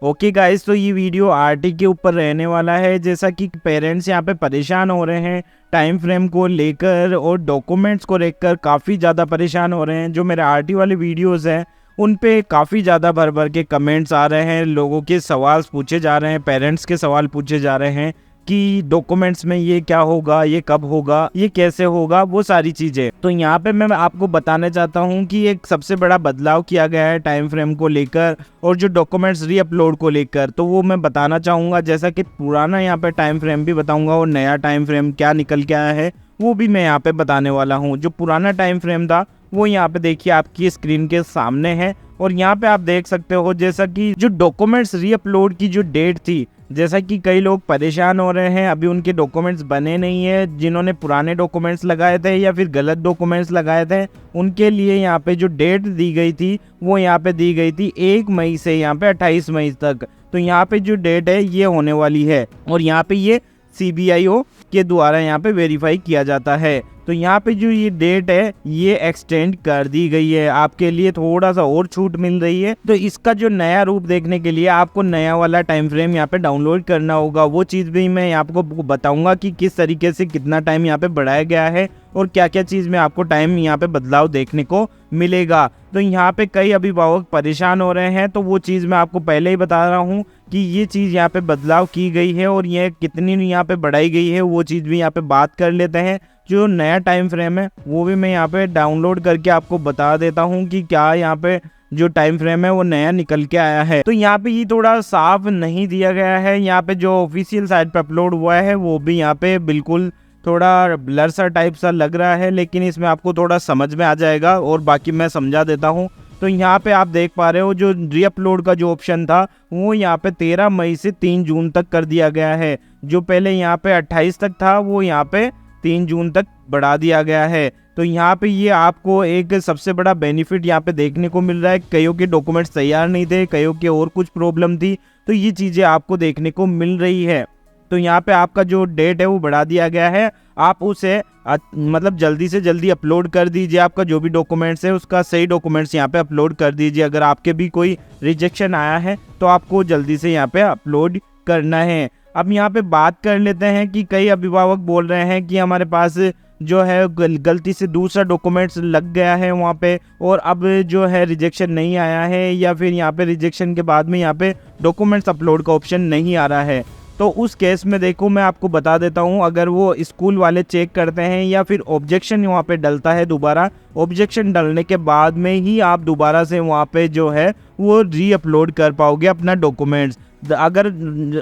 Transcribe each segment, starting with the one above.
Okay guys, तो ये video RT के ऊपर रहने वाला है। जैसा कि पेरेंट्स यहाँ पे परेशान हो रहे हैं टाइम फ्रेम को लेकर और डॉक्यूमेंट्स को लेकर काफ़ी ज़्यादा परेशान हो रहे हैं। जो मेरे आरटी वाले वीडियोस हैं उन पे काफ़ी ज़्यादा भर भर के कमेंट्स आ रहे हैं, लोगों के सवाल पूछे जा रहे हैं, पेरेंट्स के सवाल पूछे जा रहे हैं कि डॉक्यूमेंट्स में ये क्या होगा, ये कब होगा, ये कैसे होगा, वो सारी चीज़ें। तो यहाँ पे मैं आपको बताना चाहता हूँ कि एक सबसे बड़ा बदलाव किया गया है टाइम फ्रेम को लेकर और जो डॉक्यूमेंट्स रीअपलोड को लेकर, तो वो मैं बताना चाहूँगा। जैसा कि पुराना यहाँ पे टाइम फ्रेम भी बताऊँगा और नया टाइम फ्रेम क्या निकल के आया है वो भी मैं यहाँ पे बताने वाला हूँ। जो पुराना टाइम फ्रेम था वो यहाँ पे देखिए आपकी स्क्रीन के सामने है और यहाँ पे आप देख सकते हो जैसा कि जो डॉक्यूमेंट्स रीअपलोड की जो डेट थी, जैसा कि कई लोग परेशान हो रहे हैं, अभी उनके डॉक्यूमेंट्स बने नहीं है। जिन्होंने पुराने डॉक्यूमेंट्स लगाए थे या फिर गलत डॉक्यूमेंट्स लगाए थे, उनके लिए यहाँ पे जो डेट दी गई थी वो यहाँ पे दी गई थी 1 मई से यहाँ पे 28 मई तक। तो यहाँ पे जो डेट है ये होने वाली है और यहाँ पे ये CBIO के द्वारा यहाँ पे वेरीफाई किया जाता है। तो यहाँ पे जो ये डेट है ये एक्सटेंड कर दी गई है, आपके लिए थोड़ा सा और छूट मिल रही है। तो इसका जो नया रूप देखने के लिए आपको नया वाला टाइम फ्रेम यहाँ पे डाउनलोड करना होगा। वो चीज़ भी मैं आपको बताऊंगा कि किस तरीके से कितना टाइम यहाँ पे बढ़ाया गया है और क्या क्या चीज़ में आपको टाइम यहाँ पे बदलाव देखने को मिलेगा। तो यहाँ पे कई अभिभावक परेशान हो रहे हैं, तो वो चीज़ मैं आपको पहले ही बता रहा हूँ कि ये चीज़ यहाँ पे बदलाव की गई है और ये कितनी यहाँ पे बढ़ाई गई है, वो चीज़ भी यहाँ पे बात कर लेते हैं। जो नया टाइम फ्रेम है वो भी मैं यहाँ पे डाउनलोड करके आपको बता देता हूँ कि क्या यहाँ पे जो टाइम फ्रेम है वो नया निकल के आया है। तो यहाँ पे ये थोड़ा साफ नहीं दिया गया है, यहाँ पे जो ऑफिशियल साइट पे अपलोड हुआ है वो भी यहाँ पे बिल्कुल थोड़ा ब्लर सा टाइप सा लग रहा है, लेकिन इसमें आपको थोड़ा समझ में आ जाएगा और बाकी मैं समझा देता हूँ। तो यहाँ पे आप देख पा रहे हो जो रीअपलोड का जो ऑप्शन था वो यहाँ पे 13 मई से 3 जून तक कर दिया गया है। जो पहले यहाँ पे 28 तक था वो यहाँ पे 3 जून तक बढ़ा दिया गया है। तो यहाँ पे ये आपको एक सबसे बड़ा बेनिफिट यहाँ पे देखने को मिल रहा है। कईयों के डॉक्यूमेंट्स तैयार नहीं थे, कईयों के और कुछ प्रॉब्लम थी, तो ये चीज़ें आपको देखने को मिल रही है। तो यहाँ पे आपका जो डेट है वो बढ़ा दिया गया है, आप उसे मतलब जल्दी से जल्दी अपलोड कर दीजिए। आपका जो भी डॉक्यूमेंट्स है उसका सही डॉक्यूमेंट्स यहाँ पे अपलोड कर दीजिए। अगर आपके भी कोई रिजेक्शन आया है तो आपको जल्दी से यहाँ पे अपलोड करना है। अब यहाँ पे बात कर लेते हैं कि कई अभिभावक बोल रहे हैं कि हमारे पास जो है गलती से दूसरा डॉक्यूमेंट्स लग गया है वहाँ पे और अब जो है रिजेक्शन नहीं आया है, या फिर यहाँ पे रिजेक्शन के बाद में यहाँ पे डॉक्यूमेंट्स अपलोड का ऑप्शन नहीं आ रहा है। तो उस केस में देखो मैं आपको बता देता हूँ, अगर वो स्कूल वाले चेक करते हैं या फिर ऑब्जेक्शन वहाँ पे डलता है, दोबारा ऑब्जेक्शन डलने के बाद में ही आप दोबारा से वहाँ पे जो है वो रीअपलोड कर पाओगे अपना डॉक्यूमेंट्स। अगर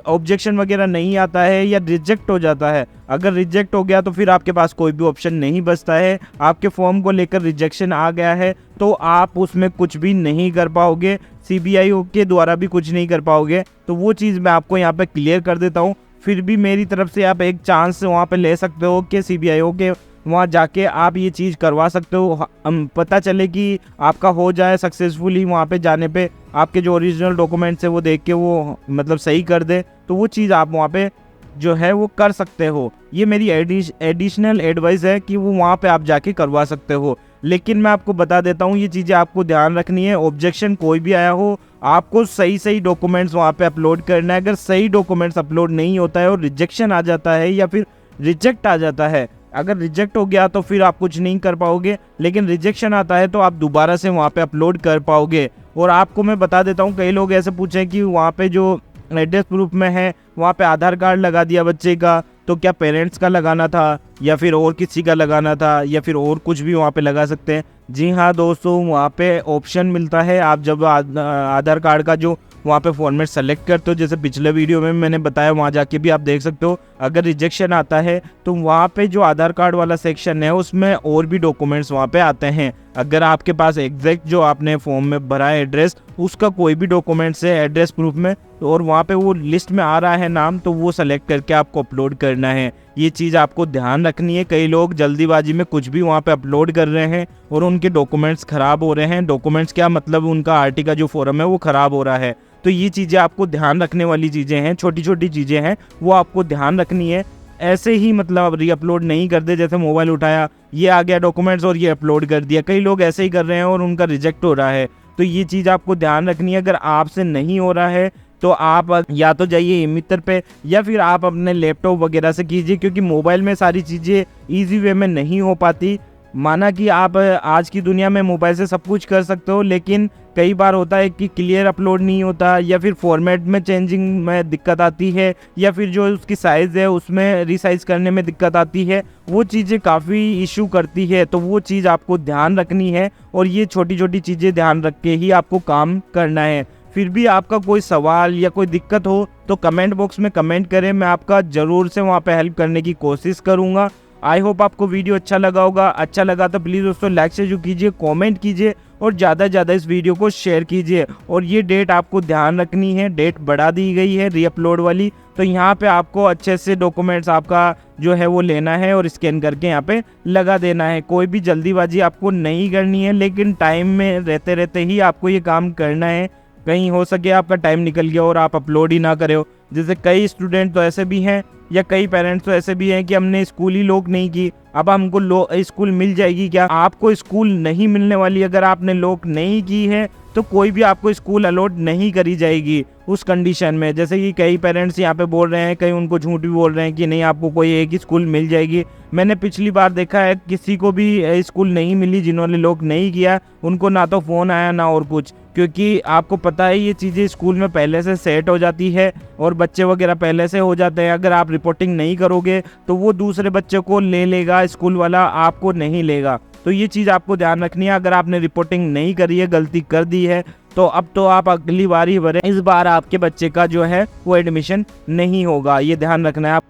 ऑब्जेक्शन वगैरह नहीं आता है या रिजेक्ट हो जाता है, अगर रिजेक्ट हो गया तो फिर आपके पास कोई भी ऑप्शन नहीं बचता है। आपके फॉर्म को लेकर रिजेक्शन आ गया है तो आप उसमें कुछ भी नहीं कर पाओगे, CBIO के द्वारा भी कुछ नहीं कर पाओगे। तो वो चीज़ मैं आपको यहाँ पे क्लियर कर देता हूँ। फिर भी मेरी तरफ से आप एक चांस वहाँ पे ले सकते हो कि CBIO के वहाँ जाके आप ये चीज़ करवा सकते हो। पता चले कि आपका हो जाए सक्सेसफुली, वहाँ पे जाने पे आपके जो ओरिजिनल डॉक्यूमेंट्स है वो देख के वो मतलब सही कर दे, तो वो चीज़ आप वहाँ पे जो है वो कर सकते हो। ये मेरी एडिशनल एडवाइस है कि वो वहाँ पे आप जाके करवा सकते हो। लेकिन मैं आपको बता देता हूँ ये चीज़ें आपको ध्यान रखनी है। ऑब्जेक्शन कोई भी आया हो, आपको सही डॉक्यूमेंट्स वहाँ पे अपलोड करना है। अगर सही डॉक्यूमेंट्स अपलोड नहीं होता है और रिजेक्शन आ जाता है या फिर रिजेक्ट आ जाता है, अगर रिजेक्ट हो गया तो फिर आप कुछ नहीं कर पाओगे, लेकिन रिजेक्शन आता है तो आप दोबारा से वहाँ पे अपलोड कर पाओगे। और आपको मैं बता देता हूँ, कई लोग ऐसे पूछें कि वहाँ पे जो एड्रेस प्रूफ में है वहाँ पे आधार कार्ड लगा दिया बच्चे का, तो क्या पेरेंट्स का लगाना था या फिर और किसी का लगाना था या फिर और कुछ भी वहाँ पे लगा सकते हैं? जी हाँ दोस्तों, वहाँ पे ऑप्शन मिलता है। आप जब आधार कार्ड का जो वहाँ पे फॉर्मेट सेलेक्ट करते हो, जैसे पिछले वीडियो में मैंने बताया, वहाँ जाके भी आप देख सकते हो। अगर रिजेक्शन आता है तो वहाँ पे जो आधार कार्ड वाला सेक्शन है उसमें और भी डॉक्यूमेंट्स वहाँ पे आते हैं। अगर आपके पास एग्जैक्ट जो आपने फॉर्म में भरा है एड्रेस, उसका कोई भी डॉक्यूमेंट्स है एड्रेस प्रूफ में और वहाँ पे वो लिस्ट में आ रहा है नाम, तो वो सेलेक्ट करके आपको अपलोड करना है। ये चीज़ आपको ध्यान रखनी है। कई लोग जल्दीबाजी में कुछ भी वहाँ पे अपलोड कर रहे हैं और उनके डॉक्यूमेंट्स ख़राब हो रहे हैं। डॉक्यूमेंट्स क्या मतलब, उनका आरटी का जो फॉर्म है वो ख़राब हो रहा है। तो ये चीज़ें आपको ध्यान रखने वाली चीज़ें हैं, छोटी छोटी चीज़ें हैं, वो आपको ध्यान रखनी है। ऐसे ही मतलब रीअपलोड नहीं कर दे, जैसे मोबाइल उठाया, ये आ गया डॉक्यूमेंट्स और ये अपलोड कर दिया। कई लोग ऐसे ही कर रहे हैं और उनका रिजेक्ट हो रहा है। तो ये चीज़ आपको ध्यान रखनी है। अगर आपसे नहीं हो रहा है तो आप या तो जाइए ई-मित्र पे या फिर आप अपने लैपटॉप वगैरह से कीजिए, क्योंकि मोबाइल में सारी चीज़ें ईजी वे में नहीं हो पाती। माना कि आप आज की दुनिया में मोबाइल से सब कुछ कर सकते हो, लेकिन कई बार होता है कि क्लियर अपलोड नहीं होता, या फिर फॉर्मेट में चेंजिंग में दिक्कत आती है, या फिर जो उसकी साइज़ है उसमें रिसाइज करने में दिक्कत आती है। वो चीज़ें काफ़ी इशू करती है, तो वो चीज़ आपको ध्यान रखनी है और ये छोटी छोटी चीज़ें ध्यान रख के ही आपको काम करना है। फिर भी आपका कोई सवाल या कोई दिक्कत हो तो कमेंट बॉक्स में कमेंट करें, मैं आपका ज़रूर से वहाँ पे हेल्प करने की कोशिश करूँगा। आई होप आपको वीडियो अच्छा लगा होगा। अच्छा लगा तो प्लीज़ दोस्तों लाइक से जो कीजिए, कमेंट कीजिए और ज़्यादा से ज़्यादा इस वीडियो को शेयर कीजिए। और ये डेट आपको ध्यान रखनी है, डेट बढ़ा दी गई है रीअपलोड वाली, तो यहाँ पे आपको अच्छे से डॉक्यूमेंट्स आपका जो है वो लेना है और स्कैन करके यहाँ पे लगा देना है। कोई भी जल्दीबाजी आपको नहीं करनी है, लेकिन टाइम में रहते रहते ही आपको ये काम करना है। कहीं हो सके आपका टाइम निकल गया और आप अपलोड ही ना करे हो। जैसे कई स्टूडेंट तो ऐसे भी हैं या कई पेरेंट्स तो ऐसे भी हैं कि हमने स्कूल ही लॉक नहीं की, अब हमको स्कूल मिल जाएगी क्या? आपको स्कूल नहीं मिलने वाली। अगर आपने लॉक नहीं की है तो कोई भी आपको स्कूल अलॉट नहीं करी जाएगी उस कंडीशन में। जैसे कि कई पेरेंट्स यहाँ पे बोल रहे हैं, कई उनको झूठ भी बोल रहे हैं कि नहीं आपको कोई एक ही स्कूल मिल जाएगी। मैंने पिछली बार देखा है किसी को भी स्कूल नहीं मिली जिन्होंने लॉक नहीं किया, उनको ना तो फ़ोन आया ना और कुछ, क्योंकि आपको पता है ये चीज़ें स्कूल में पहले से सेट हो जाती है और बच्चे वगैरह पहले से हो जाते हैं। अगर आप रिपोर्टिंग नहीं करोगे तो वो दूसरे बच्चे को ले लेगा स्कूल वाला, आपको नहीं लेगा। तो ये चीज़ आपको ध्यान रखनी है। अगर आपने रिपोर्टिंग नहीं करी है, गलती कर दी है, तो अब तो आप अगली बार ही भरें। इस बार आपके बच्चे का जो है वो एडमिशन नहीं होगा, ये ध्यान रखना है आप।